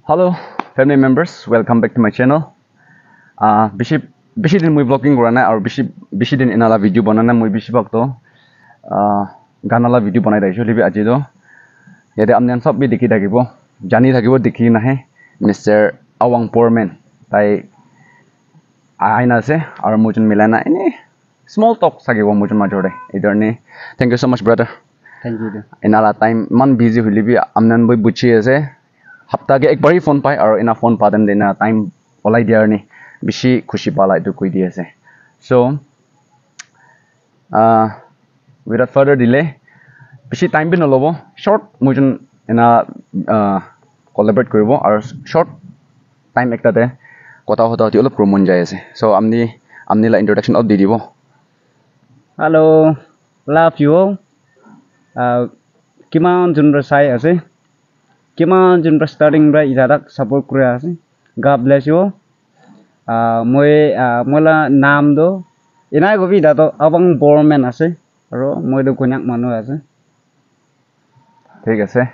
Hello, family members. Welcome back to my channel. Bishi din mui vlogging kora na, or bishi din inala video banana mui bishi bakto. Ganala video banai rahisu libi aji do. Yade amnian sob bi dikhi thakibo. Jani thakibo dikhi nahe Mr. Awang Poorman. Tai aina ase aru mujun milana ini small talk sakibo mujun majore. Idarni. Thank you so much, brother. Thank you. Inala time man busy hulibi amnan boy buchi ase. हफ्ता के एक बार ही phone पाए और इना phone पादन देना time alloy दियार नहीं बिशी खुशी पाला इधर कोई दिया से so without further delay बिशी टाइम भी न लोगो short मुझे इना collaborate करेंगे और short time एक ताते कोता होता होती ओला promote जाए से so amनी ला introduction of दीदी वो Hello, love you all. Kiman junra sai ase. Kiman junra starting right idadak support kure ase. God bless you all. Mola nam do. Inai gobi dato Awang Poorman ase. Aro moi do konyak manu ase. ठीक है से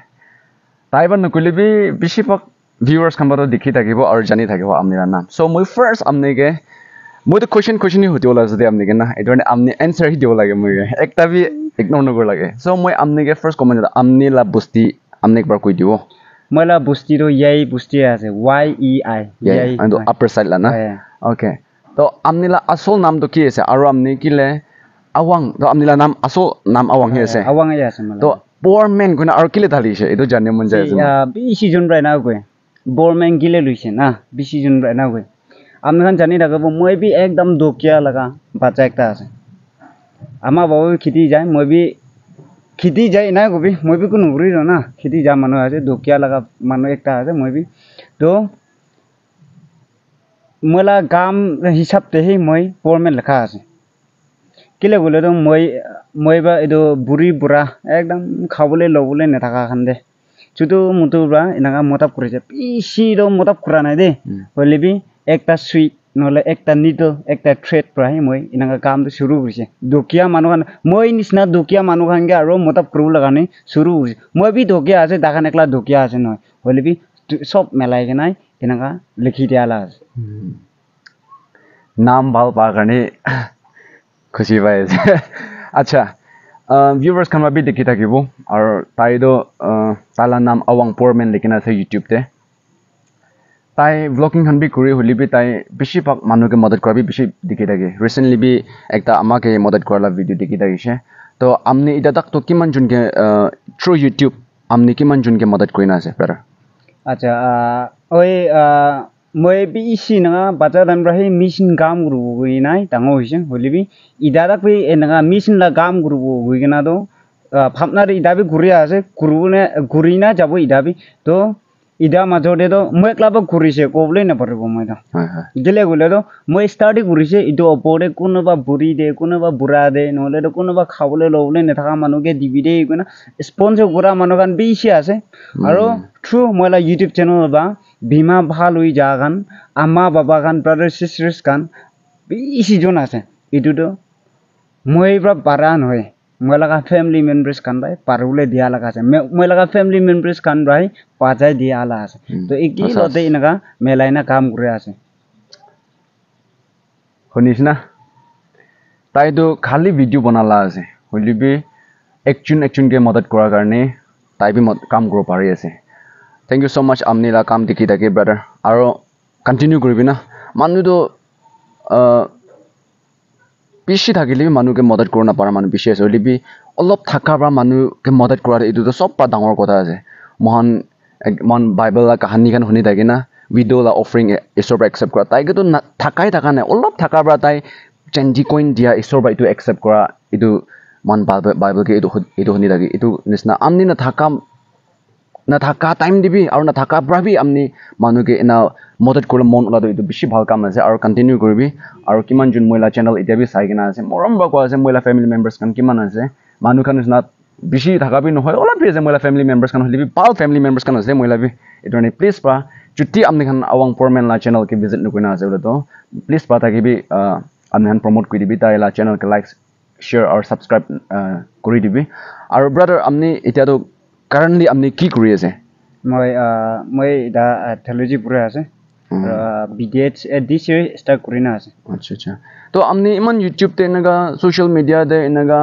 ताइबन नकुली भी बिशी पक viewers कम्बरो दिखी था कि वो और जानी था कि वो amनी रा नाम so मैं first amनी के मुझे question ही होती होला जैसे amनी के ना इधर ने amनी answer ही दियो लगे मुझे एक तभी ignore न कर लगे so मैं amनी के first comment था amनी ला बुस्ती amनी एक बार कोई दियो Mola busti do yai busti ase YEI yai and upper side ला ना okay तो amनी ला असल नाम तो क्या है आरो amनी की ले Awang तो amनी ला नाम असल नाम Awang है ऐसे Awang ya ase तो Poorman को ना और किले थाली से इधर जाने मन जाए bisi junra na go Poorman gile luise na bisi junra na go amna kan jani daga moi bi ekdam dokia laga bacha ekta ase ama babu khiti jai moi bi khiti jai na go bi moi bi kun uri ro na khiti ja manu ase dokia laga manu ekta ase moi bi to mola gam hisab te hi moi Poorman lekha ase kile bole to moi ba edo buri bura ekdam khawole lobole ne thaka khande chutu mutu bra inaga motap kurise pisi do motap kurana de hole bi ekta sweet nole ekta needle ekta thread pra hi moi inaga kam to shuru kurise dokia manu kan moi nisna dokia manu kan ge aro motap kuru lagane shuru kurise moi bi dokia ase dakan ekla dokia ase noi hole bi sob melai ke nai inaga likhi diala ase नाम बाल पा करने खुशी भाई अच्छा viewers kan भी देखी था कि वो और ताई दो ताला नाम Awang Poorman लेकिन ऐसे YouTube ते ताई vlogging kan भी करी होली भी ताई बिशी पक मानो के मदद कर भी बिशी दिखी था कि recently भी एक ता अम्मा के मदद कर ला वीडियो दिखी था कि तो हमने इधर तक तो किमान जुन के through YouTube हमने किमान जुन के मदद कोई ना से पर अच्छा ओए moi bi isi na baca dan brahi mission gam guru gui nai tango hisen holibi idadak bi enanga mission la gam guru gui gena do phapna ri idabi guria ase guru ne gurina jabo idabi to ida majode do moi klaba gurise koble na parbo moi da gele gule do moi study gurise ido opore kuno ba buri de kuno ba bura de nole do kuno ba khawle lobule ne thaka manu ke dibi de guna sponsor gura manu kan bi isi ase aro through moi la YouTube channel ba Bima bhalui jagan amma baba kan brothers sisters kan isi jon ase itu do moi bra paran hoy moi laga family members kan bai parule dia laga ase moi laga family members kan bai pajai dia ala ase to iki lote inaga melaina kam kure ase होनिस ना ताई तो खाली video बना ला से होली भी एक्चुन के मदद करा करने ताई भी काम करो पारी ऐसे Thank you so much amni la kam dikhi thake brother aro continue koribi na manu to pishi thakile manu ke madad korna para manu pishi ase libi olop thaka bra manu ke madad kora etu to sob pa dangor kotha ase mon bible la kahani kan huni thake na video la offering isor ba accept kora tai ke to thakai thaka na olop thaka bra tai change coin dia isor ba etu accept kora etu mon bible ke etu huni thake etu nisna amni na thaka ना थका time दिबी और ना थका ब्राबी हमनी मानो के इना मदद कर मन उला तो बिशी भाल काम আছে और कंटिन्यू करबी और किमान जुन मोइला चैनल इटा भी साइ केना আছে मरम बा को আছে मोइला फैमिली मेंबर्स kan किमान আছে मानु खान ना बिशी थका भी নহয় ओला भी আছে मोइला फैमिली मेंबर्स kan हलिबी पाल फैमिली मेंबर्स kan আছে मोइला भी इतने प्लीज पा जुटी हमनी खान Awang Poorman ला चैनल के विजिट नकुना আছে तो प्लीज पा ताकि भी हमनी खान प्रमोट करि दिबी ताइला चैनल के लाइक शेयर और सब्सक्राइब करि दिबी और ब्रदर हमनी इटा तो currently amni ki kuri ase মই da theology pura ase BDH this year start kurina ase আচ্ছা আচ্ছা তো আপনি ইমান ইউটিউব তে এনেকা সোশ্যাল মিডিয়া তে এনেকা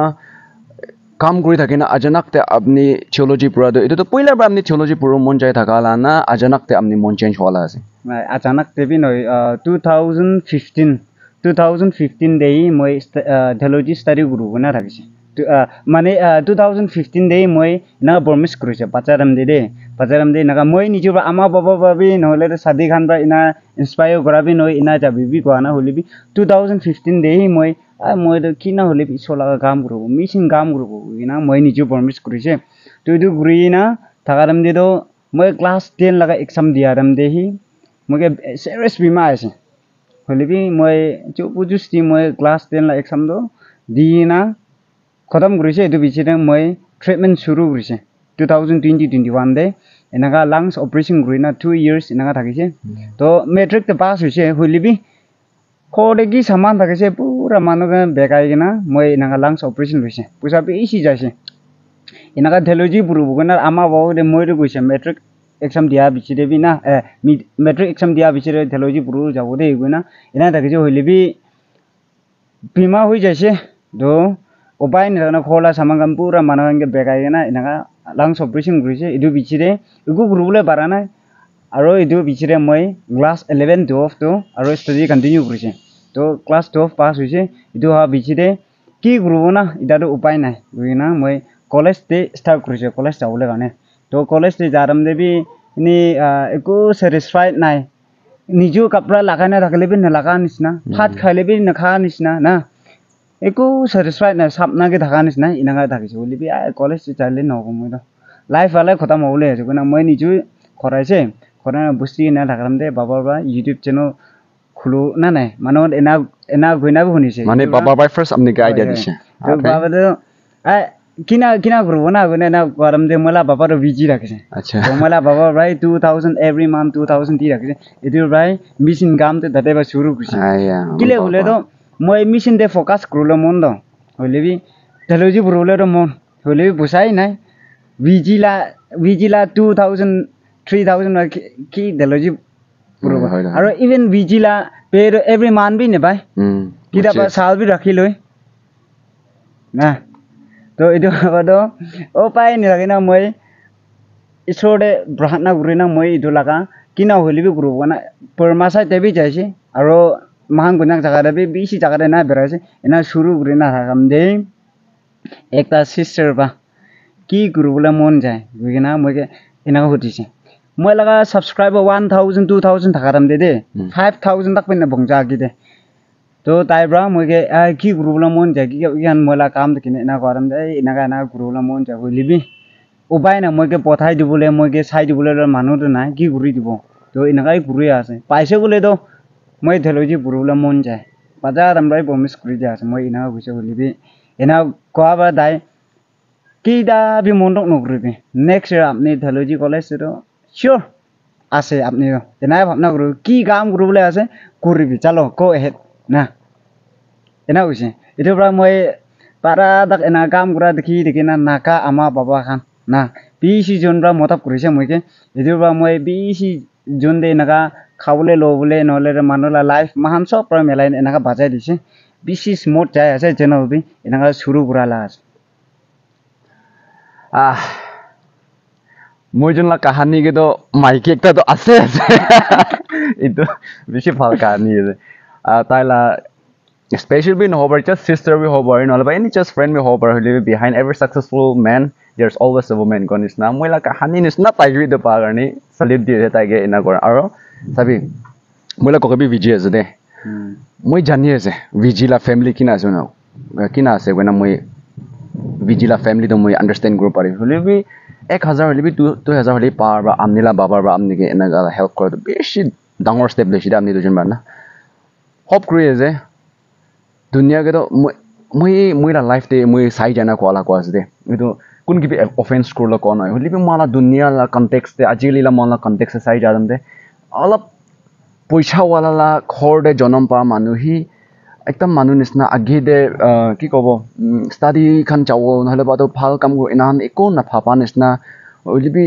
কাম কৰি থাকে না আজানাক তে আপনি থিওলজি পড়া তো এটা তো পয়লা বার আপনি থিওলজি পড়ো মন যায় থাকা না আজানাক তে আপনি মন চেঞ্জ হওয়া আছে achanak tebi noi 2015 dei moi theology study guru na thakise মানে 2015 dei moi na promise kurise pacharam de naga moi nijo ama baba babi নহলে sadi khan ba ina inspire korabi noi ina jabi bi koana holibi 2015 dei moi to kina holibi sola kaam guru mission kaam guru ina moi nijo promise kurise to du gurina thakaram de do moi class 10 laga exam diaram de hi moi serious bima ase holibi moi chu pujusti moi class 10 la exam do dina खत्म गरिसे एतु बिचिरे মই treatment सुरु गरिसे 2020-21 दे एनागा lungs operation गरिना 2 years एनागा थाकिसे तो matric ते पास होइसे हुलिबि खोडेगी सामान थाकिसे पुरा मानुगा बेकाइगना মই एनागा लंग्स ऑपरेशन होइसे पुसा बे इसी जाइसे एनागा थियोलॉजी बुरुबुगना आमा बाव दे मोइरो गइसे मैट्रिक एग्जाम दिया बिचिरे बिना मैट्रिक एग्जाम दिया बिचिरे थियोलॉजी बुरु जाबो दे गइना एना थाकिसे हुलिबि बिमा होइ जाइसे दो उपाय निराना खोला सामंगम पूरा मानवांगे बेगायना इनागा लंग्स ऑपरेशन गरिसे इदु बिचिरे इगु ग्रुबले बाराना आरो इदु बिचिरे মই क्लास 11 12 तो आरो स्टडी कंटिन्यू गरिसे तो क्लास 12 पास होइसे इदु हा बिचिरे की ग्रुबना इदादो उपाय नाय गुइना মই कॉलेज ते स्टार्ट गरिसे कॉलेज जावले गाने तो कॉलेज ते जाराम देबि नि एको सैटिस्फाइड नाय निजो कपड़ा लागाना थाकलेबि न लागा निसना भात खाइलेबि न खा निसना ना एको सैटिस्फाइड ना सापना के थाका निसना इनागा थाकिसे बोलिबि कॉलेज चाइले नगो moi तो लाइफ वाला खत्म होले जकुना মই निजो खराइसे खराना बुस्ति ना थाकराम दे बाबा बा यूट्यूब चैनल खुलु ना नाय मानो एना गइना बो हुनिसे माने बाबा बाय फर्स्ट अपने के आइडिया दिसे तो बाबा तो किना ग्रुप ना गने ना गरम दे मला बाबा रो बिजी राखिसे अच्छा तो मला बाबा भाई 2000 एवरी मंथ 2000 ती राखिसे इदु भाई मिशन काम ते दटेबा सुरु गरिसे किले होले तो মই मिशन दे फोकस करूलो मन दो होलेबि थियोलॉजी बुरुले रो मन होलेबि बुसाइ नाय विजिला 2000 3000 की थियोलॉजी बुरु आरो इवन विजिला पे एवरी मंथ भी ने भाई किदा बा साल भी राखि लय ना तो इदु बादो ओ पाइ नि लागेना মই इसोडे ब्रहाना गुरिना মই इदु लागा किना होलेबि गुरु बना परमासा तेबि जाइसे आरो महान गुनाक जगह बे बीसी जगह ना बेरासे एना शुरू गुरिना हागम दे एकता सिस्टर बा की गुरुबला मन जाय गुइना मगे एना होतिसे মই लगा सब्सक्राइबर 1000 2000 थाकारम दे 5000 तक पेन बंजा गिदे तो ताइब्रा मगे की गुरुबला मन जाय की यान मला काम दकिने एना गरम दे एना गाना गुरुबला मन जाय होलिबि उबाय ना मगे पथाय दिबुले मगे साइ दिबुले मानु तो ना की गुरि दिबो तो एना गाय गुरि आसे पाइसे बोले तो মই थियोलॉजी बुरुला मन जाय बाजा रामराय प्रमिस करि जास মই इना गुसे होलिबि एना कोआबा दाय किदा बि मन दक नगरिबि नेक्स्ट ईयर आपनि थियोलॉजी कॉलेज तो श्योर आसे आपनि एना भाबना गुरु की काम गुरुबले आसे करिबि चलो गो अहेड ना एना गुसे इतोब्रा মই पारा दक एना काम गुरा देखि ना नाका आमा बाबा खान ना बिसि जनब्रा मतब करिसे मयके इतोब्रा মই बिसि जन दे नाका खावले लोबले नले मानुला लाइफ महान सब प्र मेलाइन एनाका बाजाय दिसे बिसि स्मूथ जाय आसे चैनल बि एनाका शुरू गुराला মই জনলা কাহানি কে তো মাইকি একটা তো আছে ইতো বেশি ভাল কাহানি আছে তাইলা স্পেশাল বি নহবার জাস্ট সিস্টার বি হবার নহলে বা এনি জাস্ট ফ্রেন্ড বি হবার হলে behind every successful man there's always a woman গনিস না মইলা কাহানি নিসনা তাইগি দে পাগানি সালিপ দিয়ে তাইগে এনা কর আর সাবি মইলা ককবি ভিজি আছে দে মই জানি আছে ভিজিলা ফ্যামিলি কিনা আছে না কিনা আছে গনা মই ভিজিলা ফ্যামিলি তো মই আন্ডারস্ট্যান্ড গ্রুপ পারি হলে বি 1000 হলে বি 2000 হলে পার বা আমনিলা বাবার বা আমনিকে এনা গালা হেল্প করে বেশি ডাঙর স্টেপ লেছি আমনি দুজন বার না হোপ করি আছে দুনিয়া কে তো মই লাইফ তে মই সাই জানা কোলা কোয়াস দে কিন্তু কোন কি অফেন্স করলো কোন হয় হলে বি মালা দুনিয়া লা কনটেক্সট তে আজিলিলা মালা কনটেক্সট সাই জাদম দে অলপ পয়সা ওয়ালা ঘর দে জনম পা মানুহি একদম মানুহ নিচিনা আগে দে কি ক'ব ষ্টাডি খান চাব নহ'লে বা ভাল কাম এনাহান একো নাভাবা নিচিনা হলিবি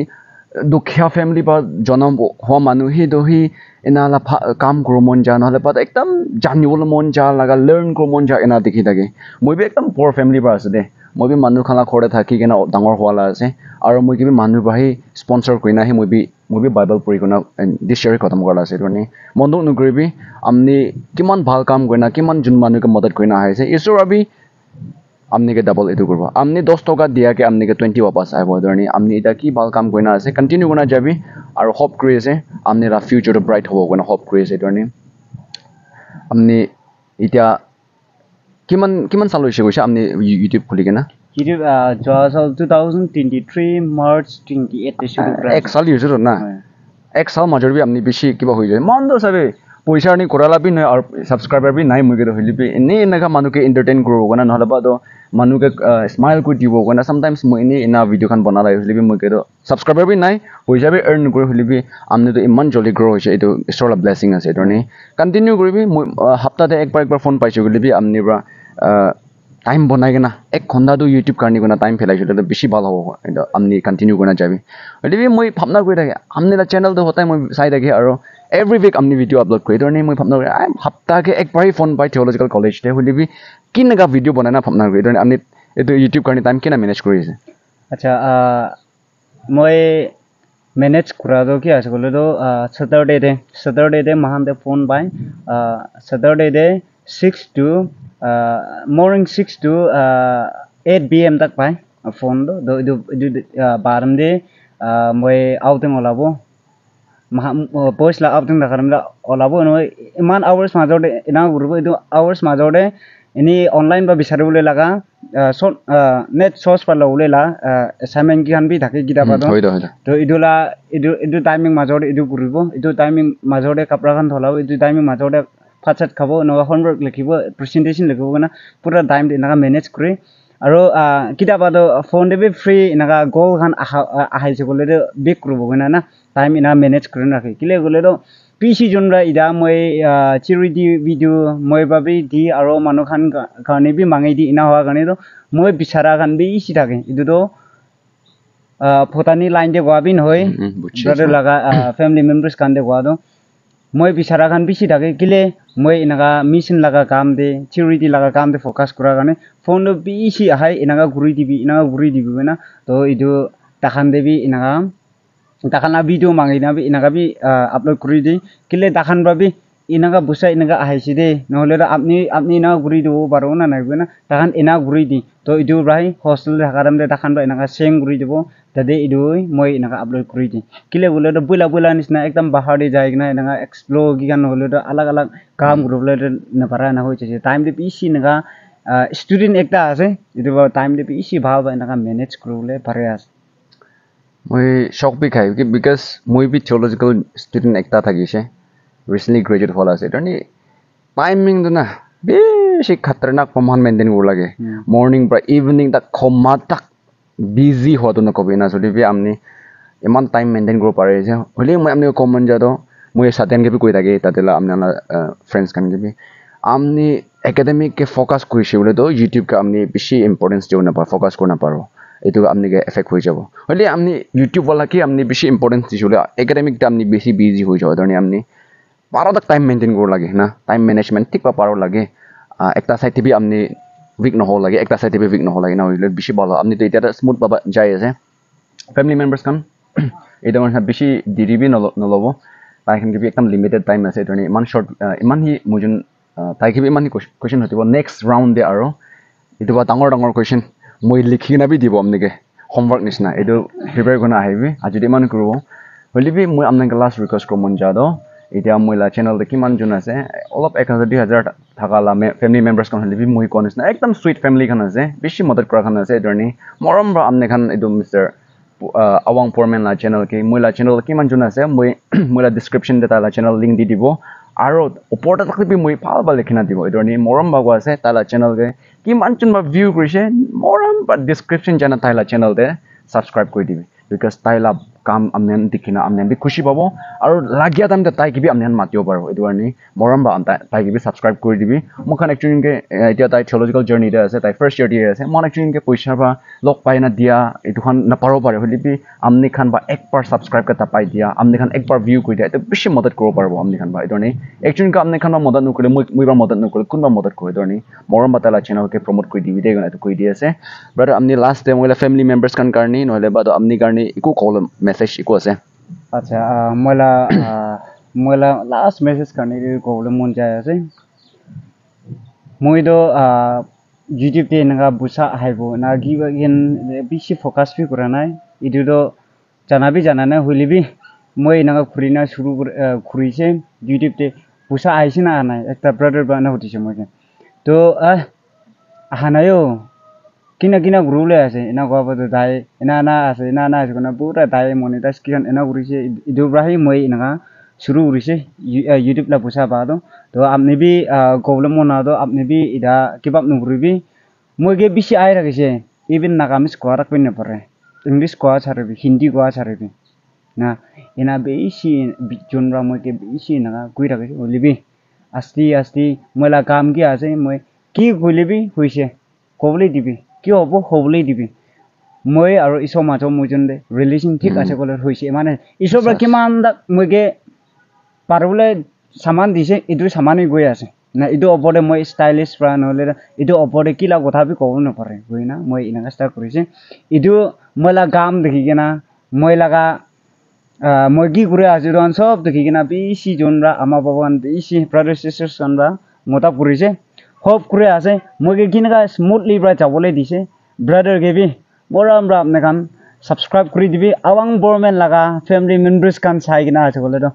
দুখীয়া ফেমিলি বা জন্ম হোৱা মানুহ সি এনালা কাম কৰিব মন যা নহ'লে বা একদম জানিবলৈ মন যা লগা লাৰ্ণ কৰিব মন যা এনা দেখি থাকে মই বি একদম প'ৰ ফেমিলি পৰা আছে দে মই বি মানুহ খানা ঘৰতে থাকি কেনে ডাঙৰ হোৱালা আছে আৰু মই কিবি মানুহ বাহি স্পন্সৰ কৰি নাহি মই বি বাইবেল পঢ়ি কিনে দিছ ইয়াৰ খতম কৰা আছে এইটো মন দুখ নকৰিবি আপুনি কিমান ভাল কাম কৰি না কিমান যোন মানুহকে মদত কৰি না আহিছে ঈশ্বৰ আবি आपने डबल इधर करवा आपने 10 टका दिया कि आपने 20 वापस आए वो धरनी आपने इधर की बाल काम करना है कंटिन्यू करना चाहिए और होप क्रिएट है आपने रा फ्यूचर ब्राइट हो करना होप क्रिएट है धरनी आपने इतना किमान साल हुई है आपने यूट्यूब खुली के ना YouTube जो 2023 मार्च 28 शुरू करा एक साल यूज़र ना एक साल मजर भी आपने बिशी की बात हुई है मान दो सभी पैसा नहीं कोराला भी नहीं और सब्सक्राइबर भी नहीं मुझे तो हिली भी नहीं इनका मानो के एंटरटेन करो होगा ना नहला बात तो मानो के स्माइल को दियो होगा ना समटाइम्स मुझे इना वीडियो खान बना रहा है हिली भी मुझे तो सब्सक्राइबर भी नहीं पैसा भी अर्न करो हिली भी हमने तो इमान जल्दी ग्रो हो जाए तो स्टोर ब्लेसिंग है तो नहीं कंटिन्यू करी भी हफ्ता दे एक बार फोन पाइसे हिली भी हमने बरा टाइम बनाए ना एक घंटा तो यूट्यूब करने को ना टाइम फैलाई चलते तो बेसी बाल हो हमने कंटिन्यू करना चाहिए हिली भी मुझे भावना कोई था हमने ना चैनल तो होता है मुझे साइड है और एवरी वीक हमने वीडियो अपलोड करी तो नहीं मुझे भावना हफ्ता के एक बार ही फोन पाई थियोलॉजिकल कॉलेज थे हुई भी किन का वीडियो बनाना भावना करी तो हमने ये यूट्यूब करने टाइम किना मैनेज करी से अच्छा मैं मैनेज करा तो क्या है बोले तो सैटरडे दे महान दे फोन पाए Saturday they 6 to morning 6 to 8 PM तक पाए फोन दो बारम दे मैं आउटिंग ओलाबो पोस्ट ला आउटिंग दा करमला ओलाबो नो इमान आवर्स माजोडे इना गुरुबो इदो आवर्स माजोडे इनी ऑनलाइन बा बिसारबुले लगा नेट सोर्स पर लौले ला असाइनमेंट की हन भी थाके गिदा बादो तो इदुला इदु टाइमिंग माजोडे इदु गुरुबो इदु टाइमिंग माजोडे कपड़ा खान थलाबो इदु टाइमिंग माजोडे फाचत खाबो नो होमवर्क लिखिबो प्रेजेंटेशन लिखिबो ना पूरा टाइम इना मैनेज करे और किता बादो फोन दे भी फ्री इना गोल खान आहाइसे बोले दे बिग करबो ना टाइम इना मैनेज करन राखे किले बोले तो पीसी जनरा इदा मैं चिरिदी वीडियो मैं बाबी दी और मानु खान खाने भी मांगे दी इना हुआ करने तो मैं बिचारा खान भी इसी थाके इदु तो फोटानी लाइन दे गुआबिन होय ब्रदर लगा फैमिली मेंबर्स खान दे गुआ दो मैं बिचारा खान भी थाके किले मैं इनका मिशन लगा काम दे चिरिदी लगा काम दे फोकस करा करने फोन दो भी इसी हाय इनका गुरी दी भी ना तो इदु ताखान दे भी इनका ताखाना वीडियो मांगिना भी इनका भी अपलोड करी दी किले ताखान भी इनका बुसा इनका आहाइसी दे नहले अपनी इना गुरी दो बारो ना नाइबो ना ताखान इना गुरी दी तो इदु ब्राही हॉस्टेल थाकारम दे ताखान इनका सेम गुरी देबो तदे इदु मैं इनका अपलोड करी दी किले बोले तो बुला निसना एकदम बाहर दे जायगना इनका एक्सप्लोर गिगान नहले तो अलग काम ग्रुपले न पारा ना होय छे टाइम दे इसी इनका स्टूडेंट एकटा आसे इदु टाइम दे इसी भाव इनका मैनेज करूले पारे आसे मैं शॉक भी खाई कि बिकॉज मैं भी थियोलॉजिकल स्टूडेंट एकता था किसे रिसेंटली ग्रेजुएट होला से तो टाइमिंग तो ना बेसी खतरनाक प्रमाण मेंटेन कर लगे मॉर्निंग पर इवनिंग तक खमा तक बिजी हो तो न कभी ना सोली भी हमने इमान टाइम मेंटेन कर पारे जे होली मैं हमने कॉमन जा तो मैं साथन के भी कोई थाके तातेला हमने फ्रेंड्स कान के भी हमने एकेडमिक के फोकस करिसे बोले तो यूट्यूब का हमने बेसी इंपोर्टेंस दियो ना पर फोकस करना पारो एटु हमने के इफेक्ट हो जाबो होली हमने यूट्यूब वाला की हमने बेसी इंपोर्टेंस दिसुले एकेडमिक टा हमने बेसी बिजी हो जाओ दरनी हमने पारो तक टाइम मेंटेन कर लगे ना टाइम मैनेजमेंट ठीक पारो लगे एकटा साइड भी हमने वीक न हो लगे एकटा साइड भी वीक न हो लगे ना होइले बेसी बालो हमने तो इटा स्मूथ बाबा जाय আছে फैमिली मेंबर्स कान एटा मन बेसी दिरि भी नलबो ताइखन के भी एकदम लिमिटेड टाइम আছে दरनी मान शॉर्ट इमान ही मुजुन ताइके भी इमान क्वेश्चन हतिबो नेक्स्ट राउंड दे आरो इटु बा डांगर क्वेश्चन मैं लिखिना भी দিব আমনেকে होमवर्क निसना एदो प्रिपेयर करना आइबे आज যদি মান করব হলি বি মই আমনেকে লাস্ট রিকোয়েস্ট করব মন যাদো এতিয়া মইলা চ্যানেল তে কিমান জন আছে অলপ 1000 2000 থাকালা ফ্যামিলি মেম্বার্স কোন হলি বি মই কোন নিসনা একদম সুইট ফ্যামিলি খান আছে বেশি মদত করা খান আছে এদরনি মরম বা আমনে খান এদো মিস্টার আওয়াং ফরম্যান লা চ্যানেল কি মইলা চ্যানেল কিমান জন আছে মই মইলা ডেসক্রিপশন দে তালা চ্যানেল লিংক দি দিব আর ওপরটা থাকলে বি মই ভাল বা লিখিনা দিব এদরনি মরম বাগো আছে তালা চ্যানেল কে কিমান জন বা ভিউ কৰিছে মৰম বা ডেসক্ৰিপশন জানা তাইলা চ্যানেল দে সাবস্ক্ৰাইব কৰি দিবি বিকজ তাইলা কাম আমনেন দেখিনা আমনেন বি খুশি পাব আৰু লাগিয়া টাইম তাই কিবি আমনেন মাতিব পাৰো এটো আনি মৰম বা তাই কিবি সাবস্ক্ৰাইব কৰি দিবি মখান একচুয়ালি কে এতিয়া তাই থিওলজিক্যাল জার্নি তে আছে তাই ফার্স্ট ইয়ার দিয়ে আছে মন একচুয়ালি কে পয়সা বা লক পাই না দিয়া এটোখান না পাৰো পাৰে হলিবি আমনি খান বা একবাৰ সাবস্ক্ৰাইব কা পাই দিয়া আমনি খান একবাৰ ভিউ কৰি দিয়া এটো বেছি মদত কৰিব পারবো আমনি খান বা এটো নি একচুয়ালি কে আমনি খান মদত নকলে মই বা মদত নকলে কোনবা মদত কৰি এটো নি মৰম বা তালা চ্যানেল কে প্ৰমোট কৰি দিবি দেগনা এটো কৰি দি আছে ব্রাদার আমনি লাস্ট টাইম ওলা ফ্যামিলি মেম্বার্স কান কারণে নহলে বা আমনি কারণে ইকো কল মেসেজ ইকো আছে আচ্ছা ময়লা লাস্ট মেসেজ কারণে কবলে মন যায় আছে মই তো ইউটিউব তে নাগা বুসা হাইবো না গিবা গেন বেশি ফোকাস বি করা নাই ইদু তো জানাবি জানানা হইলিবি মই নাগা খুরিনা শুরু খুরিছে ইউটিউব তে বুসা আইছে না নাই একটা ব্রাদার বানা হতিছে মই তো হানায়ো কিনা কিনা গ্রুলে আছে এনা গবা তো দাই এনা না আছে কোনা পুরা দাই মনিটাইজ কিন এনা করিছে ইদু ব্রাহি মই নাগা शुरू करिसे यूट्यूब ला पुसा बादो तो आपने भी प्रॉब्लम होना दो आपने भी इदा किबाब नुगुरी भी मोगे बिसी आय रखिसे इवन नागामिस को रख पिन परे इंग्लिश को आछारे भी हिंदी को आछारे भी ना इना बेसी जोनरा मोगे बेसी नागा गुइ रखिसे ओलिबि आस्ति आस्ति मोला काम की आसे মই কি কইলিবি হইছে কবলি দিবি কি হবো হবলি দিবি মই আৰু ইসো মাতো মজনদে রিলেশন ঠিক আছে কলে হইছে মানে ইসোবরা কিমান মগে পারবলে সামান দিছে ইদু সামানই গই আছে না ইদু অপরে মই স্টাইলিশ প্রা নহলে ইদু অপরে কিলা কথা বি কব ন পারে গই না মই ইনা স্টার্ট করিছে ইদু মলা গাম দেখিগেনা মই লাগা মই কি করে আছে দন সব দেখিগেনা বেশি জনরা আমা বাবান বেশি ব্রাদার সিস্টার্স সনরা মোতা করিছে হোপ করে আছে মগে কিনকা স্মুথলি প্রা চাবলে দিছে ব্রাদার গেবি বড় আমরা আপনি কান সাবস্ক্রাইব করে দিবি আওয়াং বরমেন লাগা ফ্যামিলি মেম্বার্স কান সাইগনা আছে বলে তো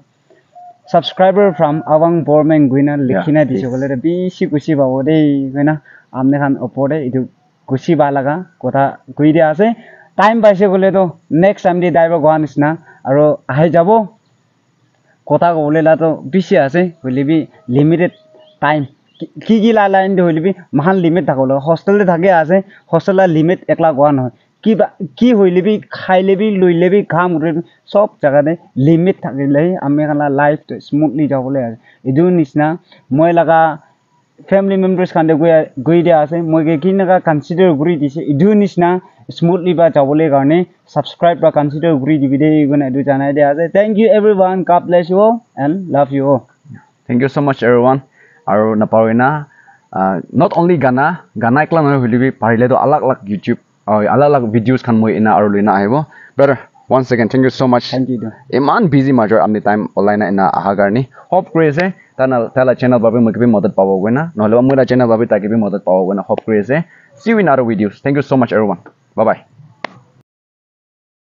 subscriber from awang bormeng guina likhina diche bole bishi kushi babo dei guina amne khan opore idu kushi ba laga kotha gui dia ase time paise gole to next time di daiba goan isna aro ahai jabo kotha gole la to bishi ase holibi limited time ki la line de holibi mahan limit thakolo hostel de thake ase hostel la limit ekla goan hoy কি হইলেবি খাইলেবি লইলেবি কাম করে সব জায়গাতে limit থাকিলে আমি খালা life smoothly যাবলে আছে ইদু নিসনা মই লাগা ফ্যামিলি মেম্বার্স কান্দে গই দিয়া আছে মই কি নাগা কনসিডার গুরি দিছে ইদু নিসনা স্মুথলি বা যাবলে কারণে সাবস্ক্রাইব বা কনসিডার গুরি দিবি দে ইগনা ইদু জানাই দিয়া আছে thank you everyone God bless you all and love you all thank you so much everyone আৰু নাপাওইনা নট অনলি গানা একলা নহয় হলিবি পারিলে তো আলাগ আলাগ ইউটিউব अलग videos kan moi ina aru lina aibo brother once again thank you so much thank you iman busy major amni time online ina aha garni hope craze tala channel babe moi kibi madad pawo goina nohole moi channel babe ta kibi madad pawo goina hope craze see you in other videos thank you so much everyone bye bye